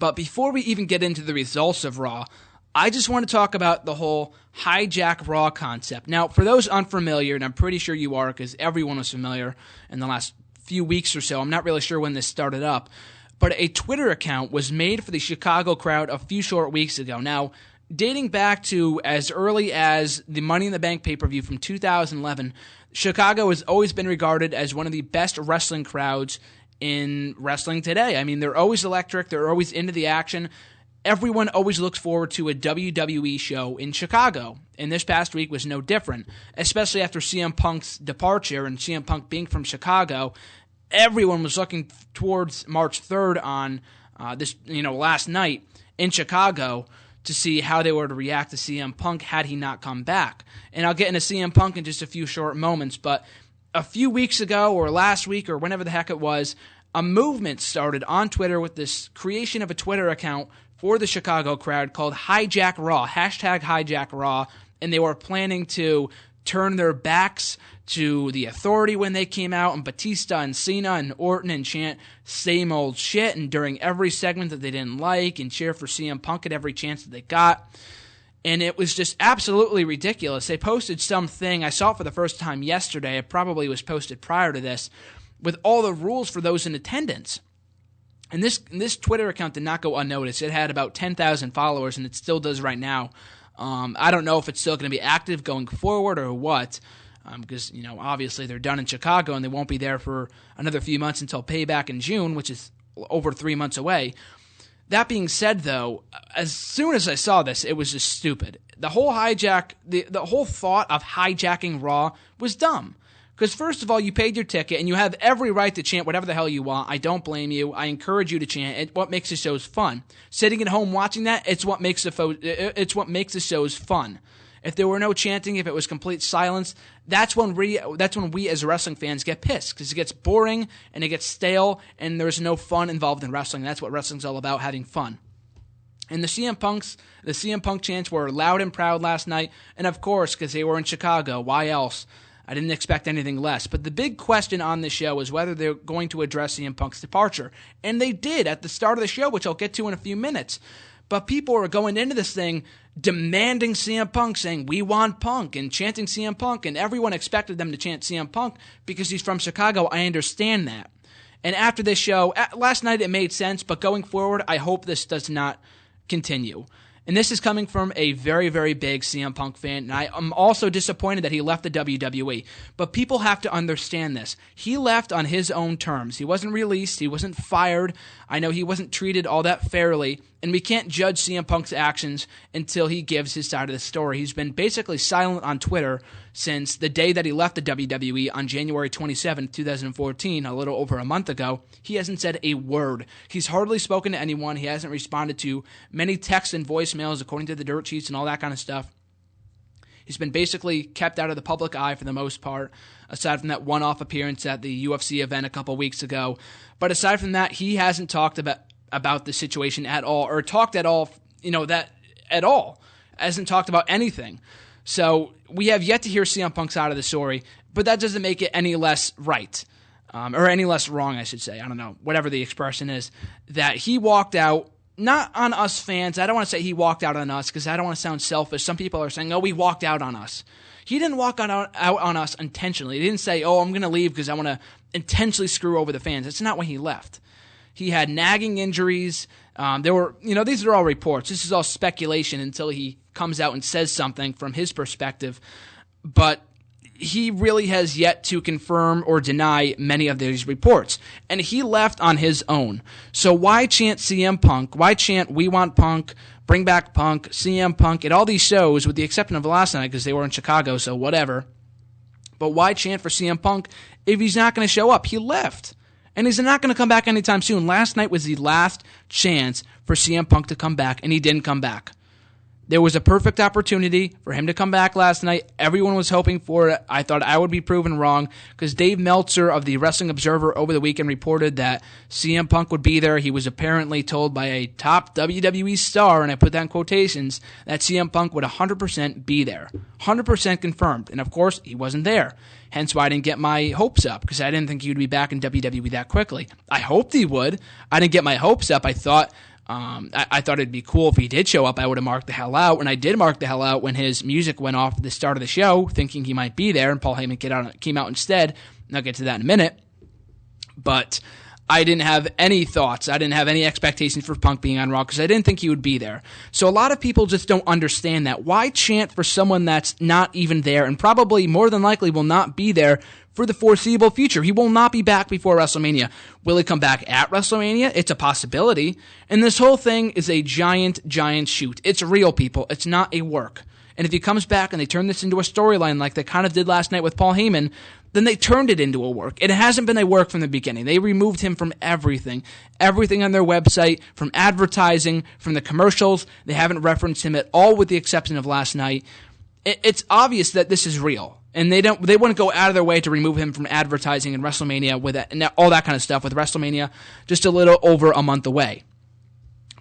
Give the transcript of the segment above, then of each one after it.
But before we even get into the results of Raw, I just want to talk about the whole HijackRaw concept. Now, for those unfamiliar, and I'm pretty sure you are because everyone was familiar in the last few weeks or so, I'm not really sure when this started up, but a Twitter account was made for the Chicago crowd a few short weeks ago. Now, dating back to as early as the Money in the Bank pay-per-view from 2011, Chicago has always been regarded as one of the best wrestling crowds in wrestling today. I mean, they're always electric. They're always into the action. Everyone always looks forward to a WWE show in Chicago, and this past week was no different, especially after CM Punk's departure and CM Punk being from Chicago. Everyone was looking towards March 3rd on last night in Chicago to see how they were to react to CM Punk had he not come back. And I'll get into CM Punk in just a few short moments, but a few weeks ago or last week or whenever the heck it was, a movement started on Twitter with this creation of a Twitter account for the Chicago crowd called HijackRaw, #HijackRaw, and they were planning to turn their backs to the Authority when they came out, and Batista and Cena and Orton and Chant same old shit, and during every segment that they didn't like, and cheer for CM Punk at every chance that they got. And it was just absolutely ridiculous. They posted something, I saw it for the first time yesterday, it probably was posted prior to this, with all the rules for those in attendance. And this Twitter account did not go unnoticed. It had about 10,000 followers, and it still does right now. I don't know if it's still going to be active going forward or what, because obviously they're done in Chicago, and they won't be there for another few months until Payback in June, which is over 3 months away. That being said, though, as soon as I saw this, it was just stupid. The whole the whole thought of hijacking Raw was dumb. Because first of all, you paid your ticket, and you have every right to chant whatever the hell you want. I don't blame you. I encourage you to chant. It's what makes the shows fun. Sitting at home watching that, it's what makes the shows fun. If there were no chanting, if it was complete silence, that's when we as wrestling fans get pissed, because it gets boring and it gets stale, and there's no fun involved in wrestling. That's what wrestling's all about, having fun. And the CM Punk chants were loud and proud last night, and of course, because they were in Chicago, why else? I didn't expect anything less. But the big question on this show is whether they're going to address CM Punk's departure. And they did at the start of the show, which I'll get to in a few minutes. But people are going into this thing demanding CM Punk, saying, "We want Punk," and chanting CM Punk. And everyone expected them to chant CM Punk because he's from Chicago. I understand that. And after this show, last night it made sense, but going forward, I hope this does not continue. And this is coming from a very, very big CM Punk fan, and I am also disappointed that he left the WWE. But people have to understand this. He left on his own terms. He wasn't released. He wasn't fired. I know he wasn't treated all that fairly, and we can't judge CM Punk's actions until he gives his side of the story. He's been basically silent on Twitter since the day that he left the WWE on January 27, 2014, a little over a month ago. He hasn't said a word. He's hardly spoken to anyone. He hasn't responded to many texts and voicemails according to the dirt sheets and all that kind of stuff. He's been basically kept out of the public eye for the most part, aside from that one-off appearance at the UFC event a couple weeks ago. But aside from that, he hasn't talked about the situation at all, or talked at all, at all. Hasn't talked about anything. So we have yet to hear CM Punk's side of the story, but that doesn't make it any less right, or any less wrong, I should say. I don't know, whatever the expression is, that he walked out, not on us fans. I don't want to say he walked out on us because I don't want to sound selfish. Some people are saying, "Oh, he walked out on us." He didn't walk out on us intentionally. He didn't say, "Oh, I'm going to leave because I want to intentionally screw over the fans." That's not when he left. He had nagging injuries. These are all reports. This is all speculation until he comes out and says something from his perspective. But he really has yet to confirm or deny many of these reports. And he left on his own. So why chant CM Punk? Why chant "We want Punk," "Bring back Punk," CM Punk, at all these shows, with the exception of last night because they were in Chicago, so whatever. But why chant for CM Punk if he's not going to show up? He left. And he's not going to come back anytime soon. Last night was the last chance for CM Punk to come back, and he didn't come back. There was a perfect opportunity for him to come back last night. Everyone was hoping for it. I thought I would be proven wrong because Dave Meltzer of the Wrestling Observer over the weekend reported that CM Punk would be there. He was apparently told by a top WWE star, and I put that in quotations, that CM Punk would 100% be there. 100% confirmed. And of course, he wasn't there. Hence why I didn't get my hopes up, because I didn't think he would be back in WWE that quickly. I hoped he would. I didn't get my hopes up. I thought I thought it'd be cool if he did show up. I would have marked the hell out, and I did mark the hell out when his music went off at the start of the show, thinking he might be there, and Paul Heyman came out instead, and I'll get to that in a minute. But I didn't have any thoughts. I didn't have any expectations for Punk being on Raw because I didn't think he would be there. So a lot of people just don't understand that. Why chant for someone that's not even there and probably more than likely will not be there for the foreseeable future? He will not be back before WrestleMania. Will he come back at WrestleMania? It's a possibility. And this whole thing is a giant shoot. It's real, people. It's not a work. And if he comes back and they turn this into a storyline like they kind of did last night with Paul Heyman, then they turned it into a work. It hasn't been a work from the beginning. They removed him from everything on their website, from advertising, from the commercials. They haven't referenced him at all with the exception of last night. It's obvious that this is real. And they wouldn't go out of their way to remove him from advertising in WrestleMania with that, and all that kind of stuff with WrestleMania just a little over a month away.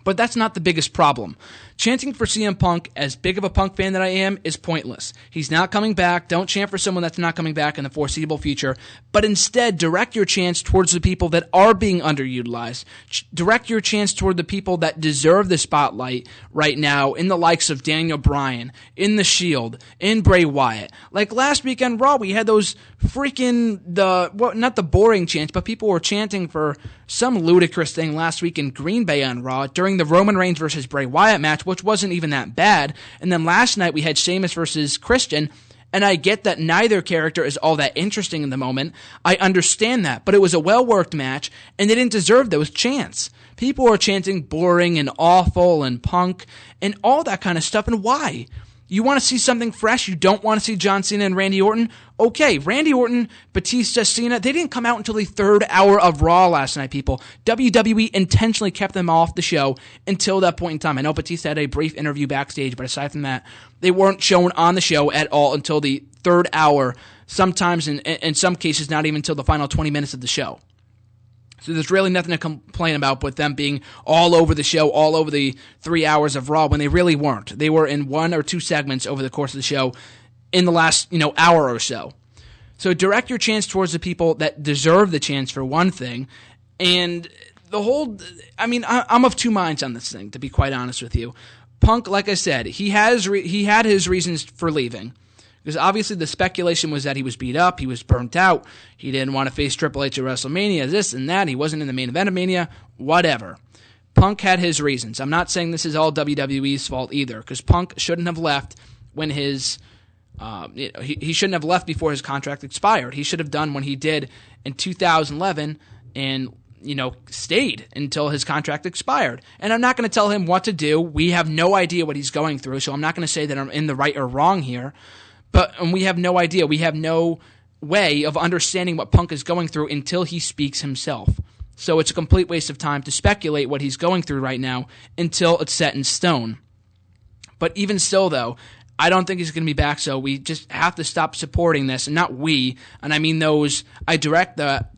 But that's not the biggest problem. Chanting for CM Punk, as big of a Punk fan that I am, is pointless. He's not coming back. Don't chant for someone that's not coming back in the foreseeable future, but instead direct your chants towards the people that are being underutilized. Direct your chants toward the people that deserve the spotlight right now, in the likes of Daniel Bryan, in The Shield, in Bray Wyatt. Like last week on Raw, we had those freaking, not the boring chants, but people were chanting for some ludicrous thing last week in Green Bay on Raw during the Roman Reigns versus Bray Wyatt match, which wasn't even that bad. And then last night we had Sheamus versus Christian, and I get that neither character is all that interesting in the moment. I understand that, but it was a well-worked match, and they didn't deserve those chants. People are chanting boring and awful and Punk and all that kind of stuff, and why? You want to see something fresh? You don't want to see John Cena and Randy Orton? Okay, Randy Orton, Batista, Cena, they didn't come out until the third hour of Raw last night, people. WWE intentionally kept them off the show until that point in time. I know Batista had a brief interview backstage, but aside from that, they weren't shown on the show at all until the third hour, sometimes in some cases not even until the final 20 minutes of the show. So there's really nothing to complain about with them being all over the show, all over the 3 hours of Raw, when they really weren't. They were in one or two segments over the course of the show in the last, hour or so. So direct your chance towards the people that deserve the chance, for one thing. And I'm of two minds on this thing, to be quite honest with you. Punk, like I said, he had his reasons for leaving. Because obviously the speculation was that he was beat up, he was burnt out, he didn't want to face Triple H at WrestleMania, this and that, he wasn't in the main event of Mania, whatever. Punk had his reasons. I'm not saying this is all WWE's fault either, because Punk shouldn't have left when his, he shouldn't have left before his contract expired. He should have done what he did in 2011 and, stayed until his contract expired. And I'm not going to tell him what to do. We have no idea what he's going through, so I'm not going to say that I'm in the right or wrong here. And we have no idea. We have no way of understanding what Punk is going through until he speaks himself. So it's a complete waste of time to speculate what he's going through right now until it's set in stone. But even still, though, I don't think he's going to be back, so we just have to stop supporting this. And not we, and I mean those, I direct that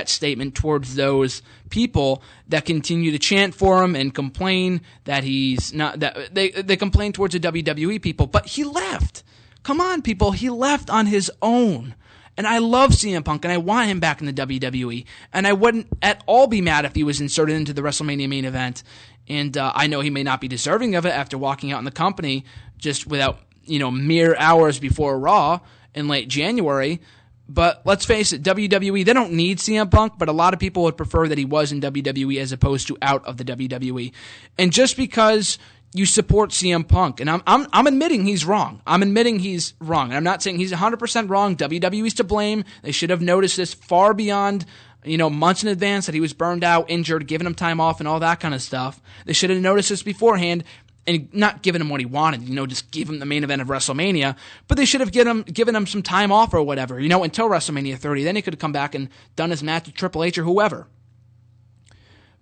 statement towards those people that continue to chant for him and complain that he's not, that they complain towards the WWE people, but he left. Come on, people, he left on his own. And I love CM Punk, and I want him back in the WWE. And I wouldn't at all be mad if he was inserted into the WrestleMania main event. And I know he may not be deserving of it after walking out in the company just without, mere hours before Raw in late January. But let's face it, WWE, they don't need CM Punk, but a lot of people would prefer that he was in WWE as opposed to out of the WWE. And just because you support CM Punk, and I'm admitting he's wrong. I'm admitting he's wrong. And I'm not saying he's 100% wrong. WWE's to blame. They should have noticed this far beyond, months in advance, that he was burned out, injured, giving him time off and all that kind of stuff. They should have noticed this beforehand and not given him what he wanted, just give him the main event of WrestleMania. But they should have given him some time off or whatever, until WrestleMania 30. Then he could have come back and done his match with Triple H or whoever.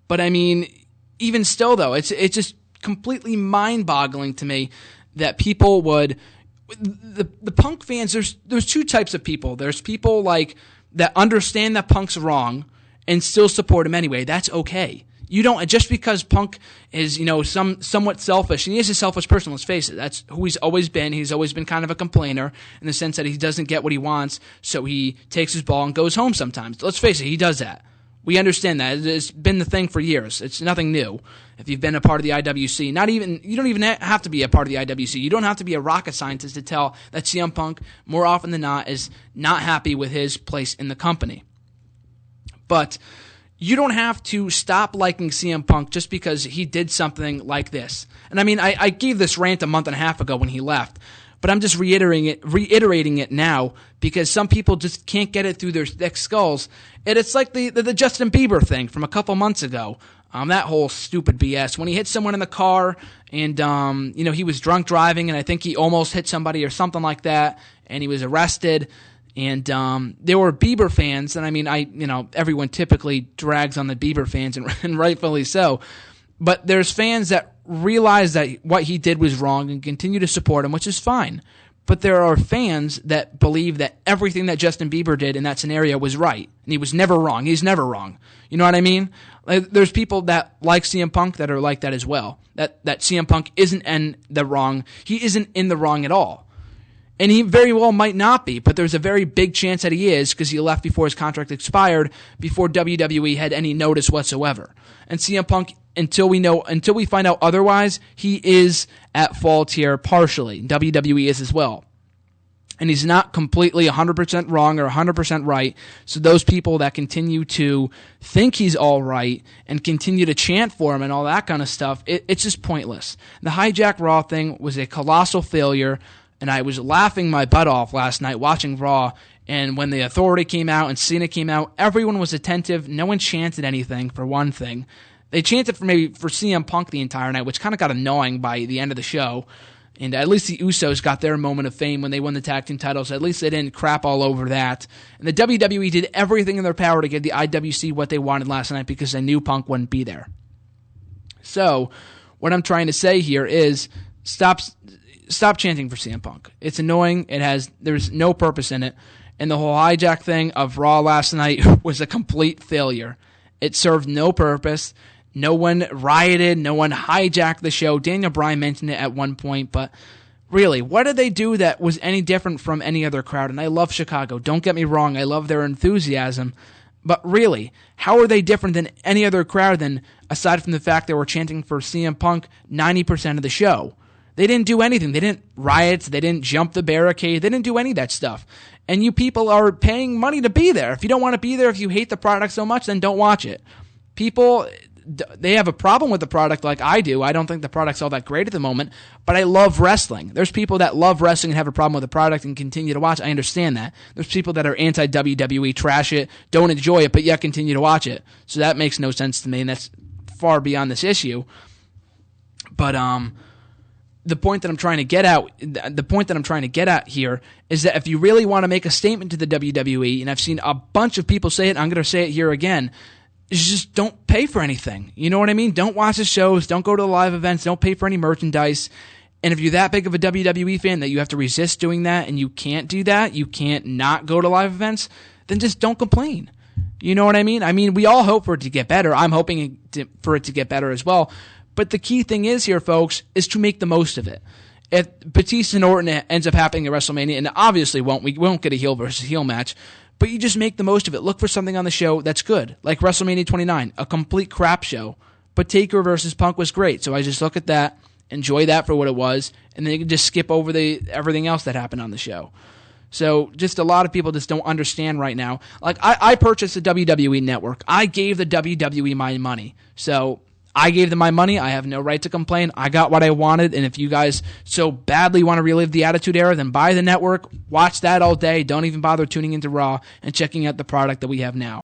But I mean, even still though, it's just completely mind-boggling to me that people would, the Punk fans, there's two types of people. There's people like that understand that Punk's wrong and still support him anyway. That's okay. You don't, just because Punk is, somewhat selfish, and he is a selfish person, let's face it, that's who he's always been. He's always been kind of a complainer in the sense that he doesn't get what he wants, so he takes his ball and goes home sometimes. Let's face it, he does that. We understand that. It's been the thing for years. It's nothing new. If you've been a part of the IWC, you don't even have to be a part of the IWC. You don't have to be a rocket scientist to tell that CM Punk, more often than not, is not happy with his place in the company. But you don't have to stop liking CM Punk just because he did something like this. And I mean, I gave this rant a month and a half ago when he left, but I'm just reiterating it now because some people just can't get it through their thick skulls. And it's like the Justin Bieber thing from a couple months ago. That whole stupid BS. When he hit someone in the car and, he was drunk driving and I think he almost hit somebody or something like that and he was arrested. And there were Bieber fans, and I mean, everyone typically drags on the Bieber fans, and rightfully so. But there's fans that realize that what he did was wrong and continue to support him, which is fine. But there are fans that believe that everything that Justin Bieber did in that scenario was right, and he was never wrong. He's never wrong. You know what I mean? There's people that like CM Punk that are like that as well. That CM Punk isn't in the wrong. He isn't in the wrong at all. And he very well might not be, but there's a very big chance that he is because he left before his contract expired, before WWE had any notice whatsoever. And CM Punk, until we find out otherwise, he is at fault here partially. WWE is as well. And he's not completely 100% wrong or 100% right. So those people that continue to think he's all right and continue to chant for him and all that kind of stuff, it's just pointless. The HijackRaw thing was a colossal failure. And I was laughing my butt off last night watching Raw, and when the Authority came out and Cena came out, everyone was attentive. No one chanted anything, for one thing. They chanted for CM Punk the entire night, which kind of got annoying by the end of the show. And at least the Usos got their moment of fame when they won the tag team titles. At least they didn't crap all over that. And the WWE did everything in their power to give the IWC what they wanted last night because they knew Punk wouldn't be there. So, what I'm trying to say here is stop chanting for CM Punk. It's annoying. There's no purpose in it. And the whole hijack thing of Raw last night was a complete failure. It served no purpose. No one rioted. No one hijacked the show. Daniel Bryan mentioned it at one point, but really, what did they do that was any different from any other crowd? And I love Chicago. Don't get me wrong. I love their enthusiasm. But really, how are they different than any other crowd than, aside from the fact they were chanting for CM Punk 90% of the show? They didn't do anything. They didn't riot. They didn't jump the barricade. They didn't do any of that stuff. And you people are paying money to be there. If you don't want to be there, if you hate the product so much, then don't watch it. People, they have a problem with the product like I do. I don't think the product's all that great at the moment, but I love wrestling. There's people that love wrestling and have a problem with the product and continue to watch. I understand that. There's people that are anti-WWE, trash it, don't enjoy it, but yet continue to watch it. So that makes no sense to me, and that's far beyond this issue. But, the point that I'm trying to get at here is that if you really want to make a statement to the WWE, and I've seen a bunch of people say it, I'm going to say it here again, is just don't pay for anything. You know what I mean? Don't watch the shows, don't go to the live events, don't pay for any merchandise. And if you're that big of a WWE fan that you have to resist doing that and you can't do that, you can't not go to live events, then just don't complain. You know what I mean? I mean, we all hope for it to get better. I'm hoping for it to get better as well. But the key thing is here, folks, is to make the most of it. If Batista and Orton ends up happening at WrestleMania, and obviously we won't get a heel versus heel match, but you just make the most of it. Look for something on the show that's good, like WrestleMania 29, a complete crap show. But Taker versus Punk was great, so I just look at that, enjoy that for what it was, and then you can just skip over everything else that happened on the show. So just a lot of people just don't understand right now. Like, I purchased the WWE Network. I gave the WWE my money. So I gave them my money. I have no right to complain. I got what I wanted, and if you guys so badly want to relive the Attitude Era, then buy the network, watch that all day. Don't even bother tuning into Raw and checking out the product that we have now.